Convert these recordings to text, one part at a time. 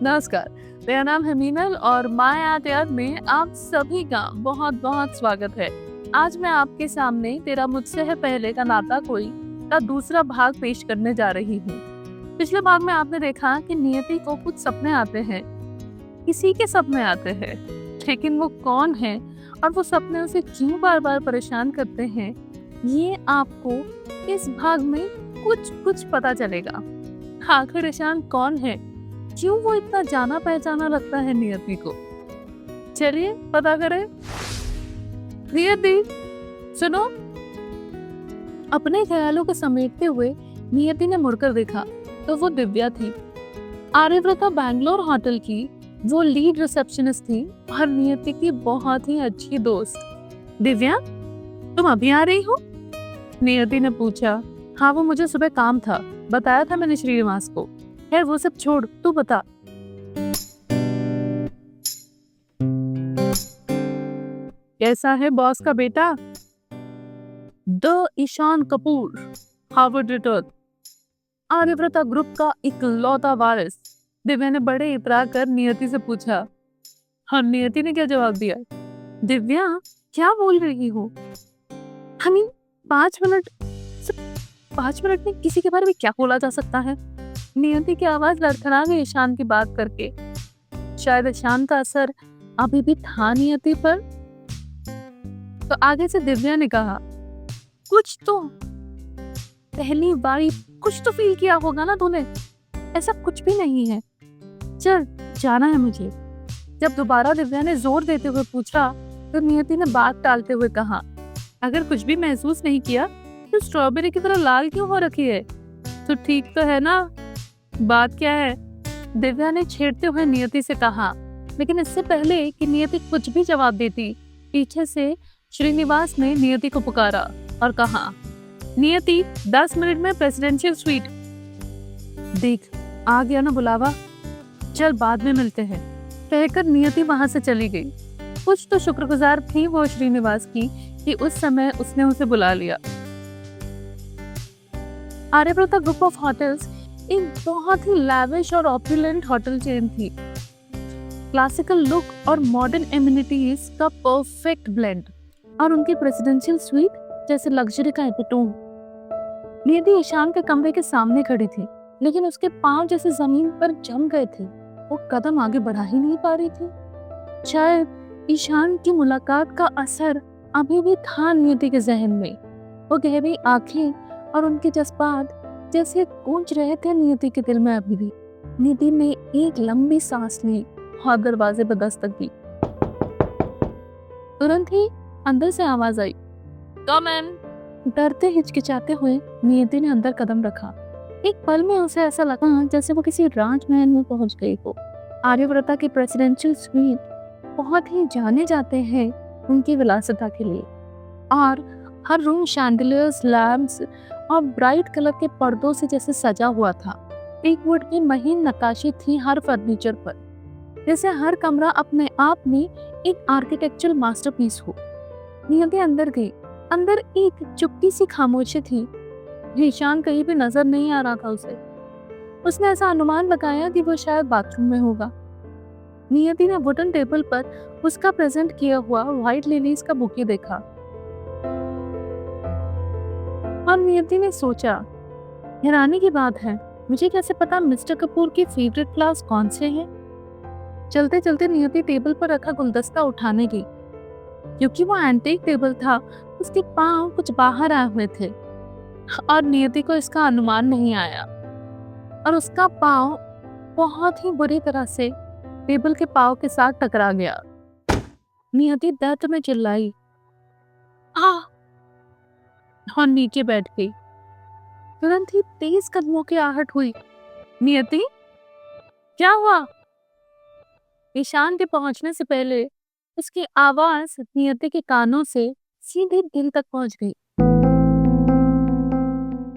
नमस्कार। मेरा नाम है मीनल और माय आर्ट यार्ड में आप सभी का बहुत बहुत स्वागत है। आज मैं आपके सामने तेरा मुझसे है पहले का नाता कोई का दूसरा भाग पेश करने जा रही हूँ। पिछले भाग में आपने देखा कि नियति को कुछ सपने आते हैं, किसी के सपने आते हैं, लेकिन वो कौन है और वो सपने उसे क्यों बार बार परेशान करते हैं, ये आपको इस भाग में कुछ कुछ पता चलेगा। आखिर ईशान कौन है, क्यों वो इतना जाना पहचाना लगता है नियति को, चलिए पता करें। नियति सुनो। अपने ख्यालों को समेटते हुए नियति ने मुड़कर देखा तो वो दिव्या थी। आर्यव्रता बैंगलोर होटल की वो लीड रिसेप्शनिस्ट थी और नियति की बहुत ही अच्छी दोस्त। दिव्या, तुम अभी आ रही हो? नियति ने पूछा। हाँ, वो मुझे सुबह काम था, बताया था मैंने श्रीनिवास को। खैर वो सब छोड़, तू बता। कैसा है बॉस का बेटा? The Ishaan Kapoor, Harvard return, Aryavrata group का इकलौता वारिस। दिव्या ने बड़े इतरार कर नियति से पूछा। और नियति ने क्या जवाब दिया? दिव्या, क्या बोल रही हो? हमें 5 मिनट में किसी के बारे में क्या बोला जा सकता है? नियति की आवाज लड़खड़ा गई ईशान की बात करके। शायद ईशान का असर अभी भी था नियति पर। तो आगे से दिव्या ने कहा, कुछ तो पहली बारी कुछ तो फील किया होगा ना तूने। ऐसा कुछ भी नहीं है, चल जाना है मुझे। जब दोबारा दिव्या ने जोर देते हुए पूछा तो नियति ने बात टालते हुए कहा, अगर कुछ भी महसूस नहीं किया तो स्ट्रॉबेरी की तरह लाल क्यों हो रखी है? तो ठीक तो है ना? बात क्या है? दिव्या ने छेड़ते हुए नियति से कहा। लेकिन इससे पहले कि नियति कुछ भी जवाब देती, पीछे से श्रीनिवास ने नियति को पुकारा और कहा, नियति 10 मिनट में प्रेसिडेंशियल स्वीट। देख आ गया ना बुलावा, चल बाद में मिलते हैं, कहकर नियति वहां से चली गई। कुछ तो शुक्रगुजार थी वो श्रीनिवास की कि उस समय उसने उसे बुला लिया। आर्यव्रता ग्रुप ऑफ होटल्स एक बहुत ही लैविश और ऑपुलेंट होटल चेन थी। क्लासिकल लुक और मॉडर्न एमिनिटीज का परफेक्ट ब्लेंड और उनकी प्रेसिडेंशियल स्वीट जैसे लग्जरी का एपिटोम। नियति ईशान के कमरे के सामने खड़ी थी, लेकिन उसके पांव जैसे जमीन पर जम गए थे। वो कदम आगे बढ़ा ही नहीं पा रही थी। शायद ईशान की मुलाकात का असर अभी भी था नियति के जहन में। वो गहरी आंखें और उनके जज्बात जैसे गूंज रहे थे नियति के दिल में अभी भी। नियति ने एक लंबी सांस ली और दरवाजे पर दस्तक दी। तुरंत ही अंदर से आवाज आई, कम इन। डरते हिचकिचाते हुए नियति ने अंदर कदम रखा। एक पल में उसे ऐसा लगा जैसे वो किसी राजमहल में पहुंच गई हो। आर्यव्रता की प्रेसिडेंशियल स्वीट बहुत ही जाने जाते हैं उनकी विलासिता के लिए, और हर रूम शैंडलियर्स, लैम्प्स और ब्राइट कलर के पर्दों से जैसे सजा हुआ था। एक वुड की महीन नक्काशी थी हर फर्नीचर पर, जैसे हर कमरा अपने आप में एक आर्किटेक्चरल मास्टरपीस हो। नियति अंदर गई। अंदर एक चुप्पी सी खामोशी थी। ईशान कहीं भी नजर नहीं आ रहा था उसे। उसने ऐसा अनुमान लगाया कि वो शायद बाथरूम में होगा। नियति ने वुडन टेबल पर उसका प्रेजेंट किया हुआ व्हाइट लिलीज का बुके देखा और नियति ने सोचा, हैरानी की बात है, मुझे कैसे पता मिस्टर कपूर की फेवरेट फ्लावर्स कौन से हैं? चलते चलते नियति टेबल पर रखा गुलदस्ता उठाने गई। क्योंकि वो एंटीक टेबल था, उसके पांव कुछ बाहर आए हुए थे और नियति को इसका अनुमान नहीं आया और उसका पांव बहुत ही बुरी तरह से टेबल के पांव के साथ टकरा गया। नियति दर्द में चिल्लाई और नीचे बैठ गई। तुरंत ही तेज कदमों की आहट हुई। नियति, क्या हुआ? ईशान के पहुंचने से पहले उसकी आवाज नियति के कानों से सीधे दिल तक पहुंच गई।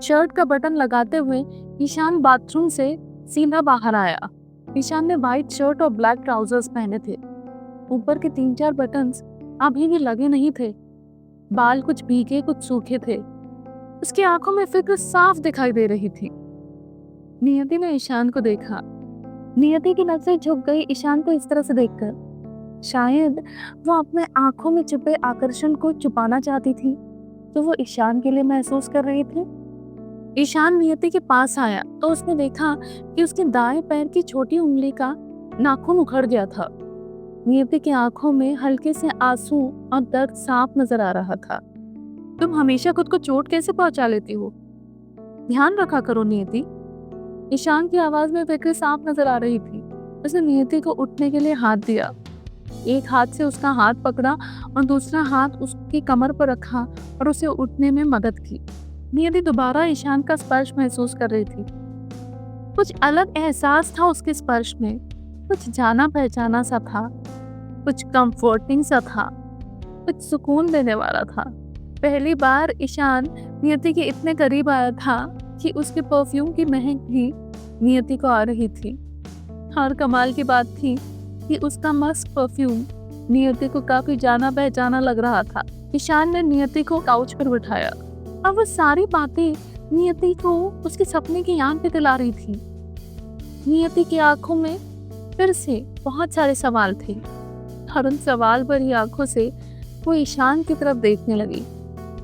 शर्ट का बटन लगाते हुए ईशान बाथरूम से सीधा बाहर आया। ईशान ने व्हाइट शर्ट और ब्लैक ट्राउजर्स पहने थे। ऊपर के 3-4 बटन्स अभी भी लगे नहीं थे। बाल कुछ भीगे कुछ सूखे थे। उसकी आंखों में फिक्र साफ दिखाई दे रही थी। नियति ने ईशान को देखा। नियति की नजरें झुक गई ईशान को इस तरह से देखकर। शायद वो अपने आंखों में छुपे आकर्षण को छुपाना चाहती थी तो वो ईशान के लिए महसूस कर रही थी। ईशान नियति के पास आया तो उसने देखा कि उसके दाएं पैर की छोटी उंगली का नाखून उखड़ गया था। नियति की आंखों में हल्के से आंसू और दर्द साफ नजर आ रहा था। तुम हमेशा खुद को चोट कैसे पहुंचा लेती हो? ध्यान रखा करो नियति। ईशान की आवाज में फिक्र साफ नजर आ रही थी। उसने नियति को उठने के लिए हाथ दिया। एक हाथ से उसका हाथ पकड़ा और दूसरा हाथ उसकी कमर पर रखा और उसे उठने में मदद की। नियति दोबारा ईशान का स्पर्श महसूस कर रही थी। कुछ अलग एहसास था उसके स्पर्श में, कुछ जाना पहचाना सा था, कुछ कंफर्टिंग सा था, कुछ सुकून देने वाला था। पहली बार ईशान नियति के इतने करीब आया था कि उसके परफ्यूम की महक भी नियति को आ रही थी। और कमाल की बात थी कि उसका मस्त परफ्यूम नियति को काफी जाना पहचाना लग रहा था। ईशान ने नियति को काउच पर बिठाया और वो सारी बातें नियति को उसके सपने की याद पे दिला रही थी। नियति की आंखों में फिर से बहुत सारे सवाल थे और उन सवाल भरी आंखों से वो ईशान की तरफ देखने लगी।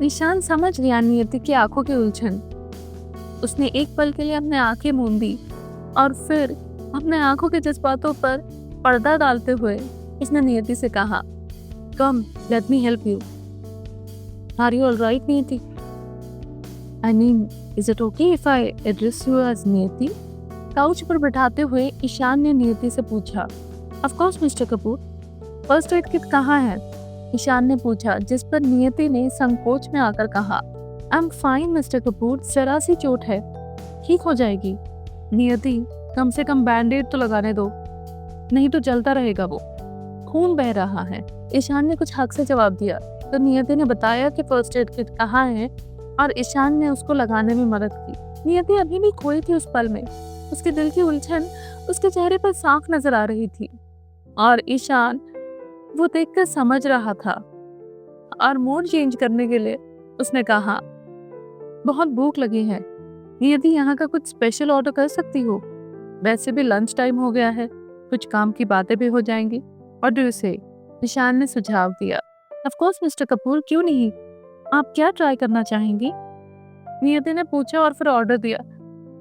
ईशान समझ गया नियति की आंखों की उलझन। उसने एक पल के लिए अपने आंखें मूंदी और फिर अपने आंखों के जज्बातों पर पर्दा डालते हुए इसने नियति से कहा, come let me help you. Are you alright Niyati? I mean is it okay if I address you as Niyati? Couch पर बैठाते हुए ईशान ने नियति से पूछा। Of course mister Kapoor. First aid kit कहाँ है? ईशान ने पूछा, जिस पर नियति ने संकोच में आकर कहा, I am fine mister Kapoor, जरा सी चोट है, ठीक हो जाएगी। नियति कम से कम बैंडेड तो लगाने दो, नहीं तो जलता रहेगा, वो खून बह रहा है। ईशान ने कुछ हक से जवाब दिया तो नियति ने बताया कि फर्स्ट एड किट कहाँ है और ईशान ने उसको लगाने में मदद की। नियति अभी भी खोई थी उस पल में। उसके दिल की उलझन उसके चेहरे पर साफ नजर आ रही थी और ईशान वो देखकर समझ रहा था। और मूड चेंज करने के लिए उसने कहा, बहुत भूख लगी है नियति, यहाँ का कुछ स्पेशल ऑर्डर कर सकती हो? वैसे भी लंच टाइम हो गया है, कुछ काम की बातें भी हो जाएंगी। और डू यू से? ईशान ने सुझाव दिया। ऑफ कोर्स मिस्टर कपूर, क्यों नहीं, आप क्या ट्राई करना चाहेंगी? नियति ने पूछा और फिर ऑर्डर दिया।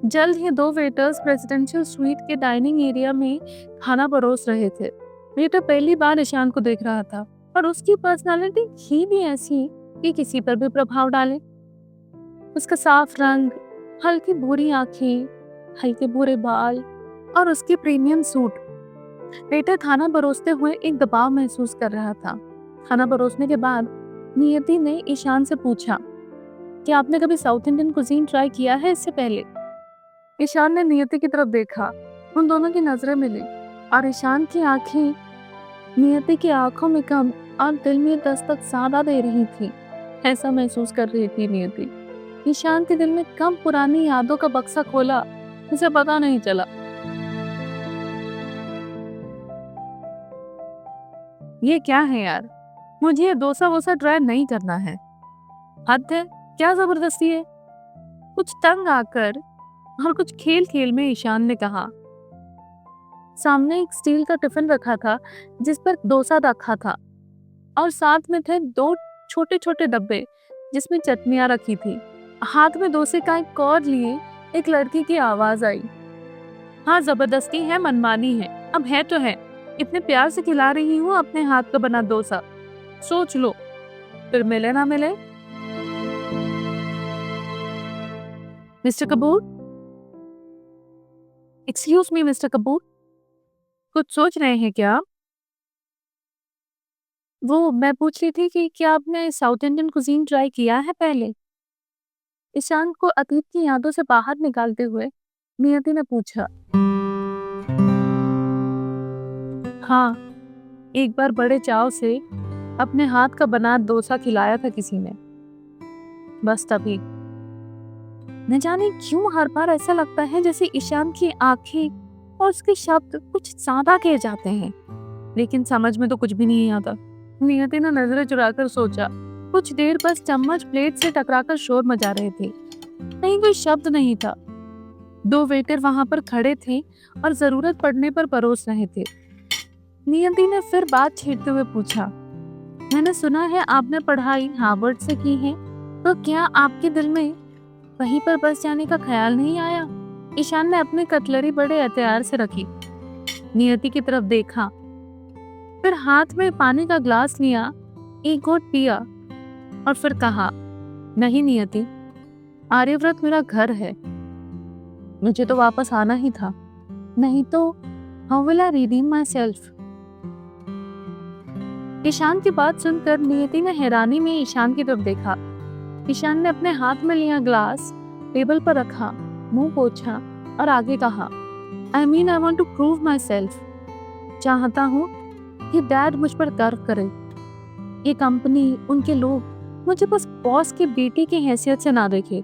जल्द ही 2 वेटर्स प्रेसिडेंशियल स्वीट के डाइनिंग एरिया में खाना परोस रहे थे। वेटर पहली बार ईशान को देख रहा था और उसकी पर्सनालिटी ही भी ऐसी कि किसी पर भी प्रभाव डाले। उसका साफ रंग, हल्की भूरी आंखें, हल्के भूरे बाल और उसकी प्रीमियम सूट। वेटर खाना परोसते हुए एक दबाव महसूस कर रहा था। खाना परोसने के बाद नियति ने ईशान से पूछा, क्या आपने कभी साउथ इंडियन कुजीन ट्राई किया है इससे पहले? ईशान ने नियति की तरफ देखा। उन दोनों की नजरें मिली और ईशान की आंखें नियति की आंखों में कम और दिल में दस्तक ज्यादा दे रही थी। ऐसा महसूस कर रही थी नियति। ईशान के दिल में कम पुरानी यादों का बक्सा खोला, उसे पता नहीं चला। ये क्या है यार, मुझे ये डोसा वोसा ट्राई नहीं करना है। हद है, क्या जबरदस्ती है? कुछ तंग आकर और कुछ खेल खेल में ईशान ने कहा। सामने एक स्टील का टिफिन रखा था जिस पर डोसा रखा था और साथ में थे 2 छोटे छोटे डब्बे जिसमें चटनियां रखी थी। हाथ में डोसे का एक कॉर्ड लिए एक लड़की की आवाज आई, हाँ जबरदस्ती है, मनमानी है, अब है तो है, इतने प्यार से खिला रही हूँ अपने हाथ का बना डोसा, सोच लो फिर मिले ना मिले। Mister Kapoor, excuse me mister Kapoor, कुछ सोच रहे हैं क्या? वो मैं पूछ रही थी कि क्या आपने साउथ इंडियन कुजीन ट्राई किया है पहले? ईशान को अतीत की यादों से बाहर निकालते हुए नियति ने पूछा। हाँ, एक बार बड़े चाव से अपने हाथ का बना डोसा खिलाया था किसी ने, बस तभी। न जाने क्यों हर बार ऐसा लगता है जैसे ईशान की आंखें और उसके शब्द कुछ ज्यादा कह जाते हैं, लेकिन समझ में तो कुछ भी नहीं आता। नियति ने नजरें चुराकर सोचा। कुछ देर बस चम्मच प्लेट से टकराकर शोर मचा रहे थे, कहीं कोई शब्द नहीं था। दो वेटर वहां पर खड़े थे और जरूरत पड़ने पर परोस रहे थे। नियति ने फिर बात छेड़ते हुए पूछा, मैंने सुना है आपने पढ़ाई हार्वर्ड से की है, तो क्या आपके दिल में वहीं पर बस जाने का ख्याल नहीं आया? ईशान ने अपनी कटलरी बड़े एहतियात से रखी, नियति की तरफ देखा, फिर हाथ में पानी का ग्लास लिया, एक घूंट पिया और फिर कहा, नहीं नियति, आर्यव्रत मेरा घर है, मुझे तो वापस आना ही था, नहीं तो how will I redeem myself. Ishaan की बात सुनकर नियति ने हैरानी में ईशान की तरफ देखा। ईशान ने अपने हाथ में लिया ग्लास टेबल पर रखा, मुंह पोंछा और आगे कहा, I mean I want to prove myself. चाहता हूँ कि डैड मुझ पर गर्व करे। ये कंपनी, उनके लोग मुझे बस बॉस की बेटी की हैसियत से ना देखे।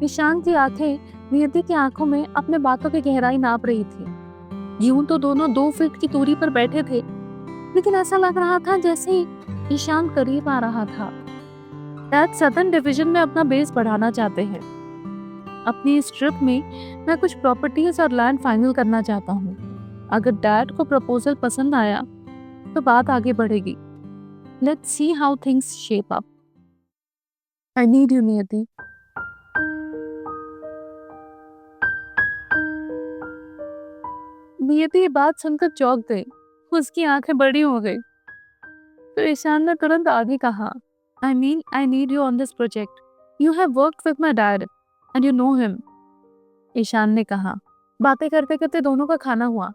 ईशान की आंखें नियति की आंखों में अपने बातों की गहराई नाप रही थी। यूं तो दोनों 2 फीट की दूरी पर बैठे थे, लेकिन ऐसा लग रहा था जैसे ईशान करीब आ रहा था। डैड सदर्न डिवीजन में अपना बेस बढ़ाना चाहते हैं। अपनी इस ट्रिप में मैं कुछ प्रॉपर्टीज और लैंड फाइनल करना चाहता हूँ। अगर डैड को प्रपोजल पसंद आया तो बात आगे बढ़ेगी। Let's see how things shape up. I need you नियति। नियति ये बात सुनकर चौंक गई, उसकी आंखें बड़ी हो गई। तो ईशान ने तुरंत आगे कहा, I mean, I need you on this project. You have worked with my dad and you know him. Ishan ने कहा। बातें करते करते दोनों का खाना हुआ।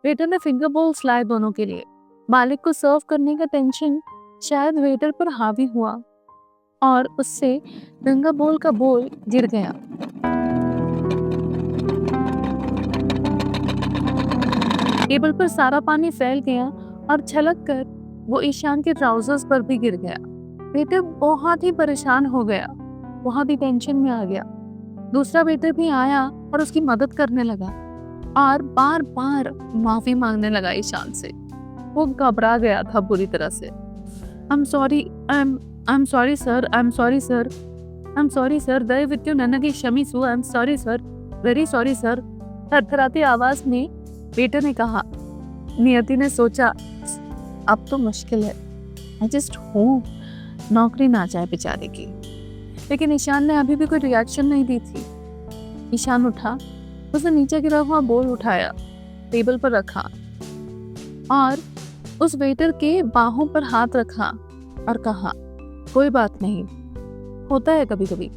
वेटर ने फिंगर बोल्स लाए दोनों के लिए। मालिक को सर्व करने का टेंशन शायद वेटर पर हावी हुआ और उससे फिंगर बोल का बोल गिर गया। टेबल पर सारा पानी फैल गया और छलक कर वो ईशान के ट्राउजर्स पर भी गिर गया। वेटर बहुत ही परेशान हो गया, बहुत ही टेंशन में आ गया। दूसरा वेटर भी आया और उसकी मदद करने लगा और बार बार माफी मांगने लगा ईशान से। वो घबरा गया था बुरी तरह से। I'm sorry sir, I'm sorry sir, ದಯವಿಟ್ಟು ನನಗೆ ಕ್ಷಮಿಸು, I'm sorry sir, very sorry sir। थरथराती आवाज में वेटर ने कहा। नियति ने सोचा, अब तो मुश्किल है, I just hope नौकरी ना जाए बेचारे की। लेकिन ईशान ने अभी भी कोई रिएक्शन नहीं दी थी। ईशान उठा, उसने नीचे गिरा हुआ बोल उठाया, टेबल पर रखा और उस वेटर के बाहों पर हाथ रखा और कहा, कोई बात नहीं, होता है कभी कभी,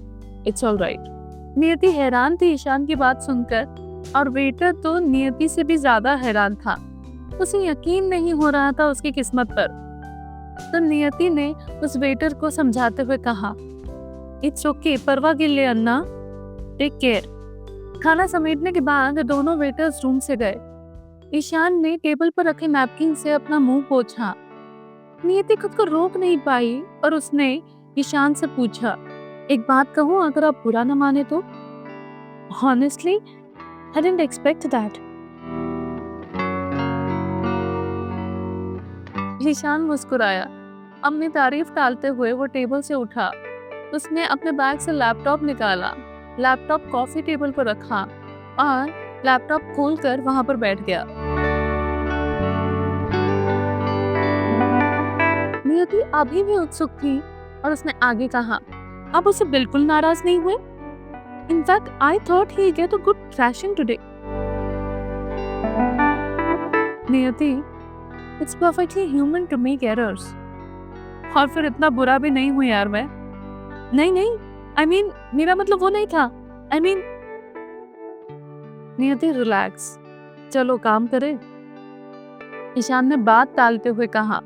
इट्स ऑल राइट। नियति हैरान थी ईशान की बात सुनकर और वेटर तो नियति से भी ज्यादा हैरान था। उसे यकीन नहीं हो रहा था उसकी किस्मत पर। तो नियति ने उस वेटर को समझाते हुए कहा, इट्स ओके, परवागिल्ले अन्ना, टेक केयर। खाना समेटने के बाद दोनों वेटर्स रूम से गए। ईशान ने टेबल पर रखे नैपकिन से अपना मुंह पोंछा। नियति खुद को रोक नहीं पाई और उसने ईशान से पूछा, एक बात कहूँ, अगर आप बुरा न माने तो? Honestly, I didn't expect that। Ishan मुस्कुराया। अपनी तारीफ टालते हुए वो टेबल से उठा। उसने अपने बैग से लैपटॉप निकाला, लैपटॉप कॉफी टेबल पर रखा और लैपटॉप खोलकर वहां पर बैठ गया। नियति अभी भी उत्सुक थी और उसने आगे कहा, आप उससे बिल्कुल नाराज नहीं हुए? In fact, I thought he'd get a good thrashing today। नियति, it's perfectly human to make errors। और फिर इतना बुरा भी नहीं हुई यार मैं। नहीं, I mean, मेरा मतलब वो नहीं था। I mean, नियति रिलैक्स, चलो काम करें। ईशान ने बात टालते हुए कहा,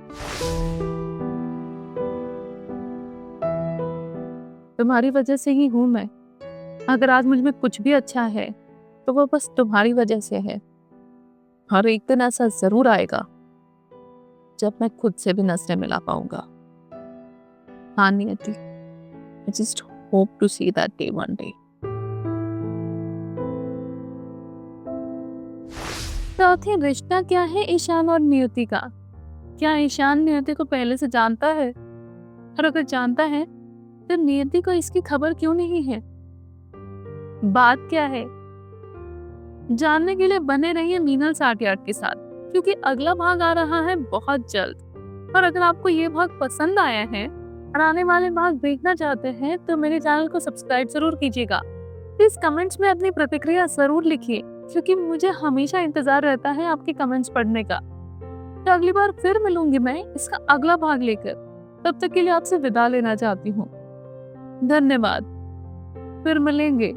तुम्हारी वजह से ही हूं मैं। अगर आज मुझ में कुछ भी अच्छा है तो वो बस तुम्हारी वजह से है। और एक दिन ऐसा जरूर आएगा जब मैं खुद से भी नजरें मिला पाऊंगा। हाँ नियति, I just hope to see that day one day। तो आखिर रिश्ता क्या है ईशान और नियति का? क्या ईशान नियति को पहले से जानता है? और अगर जानता है तो नियति को इसकी खबर क्यों नहीं है? बात क्या है जानने के लिए बने रहिए मीनल साठियाट के साथ, क्योंकि अगला भाग आ रहा है बहुत जल्द। और अगर आपको ये भाग पसंद आया है और आने वाले भाग देखना चाहते हैं तो मेरे चैनल को सब्सक्राइब जरूर कीजिएगा। प्लीज कमेंट्स में अपनी प्रतिक्रिया जरूर लिखिए, क्योंकि मुझे हमेशा इंतजार रहता है आपके कमेंट्स पढ़ने का। तो अगली बार फिर मिलूंगी मैं इसका अगला भाग लेकर। तब तक के लिए आपसे विदा लेना चाहती हूँ। धन्यवाद। फिर मिलेंगे।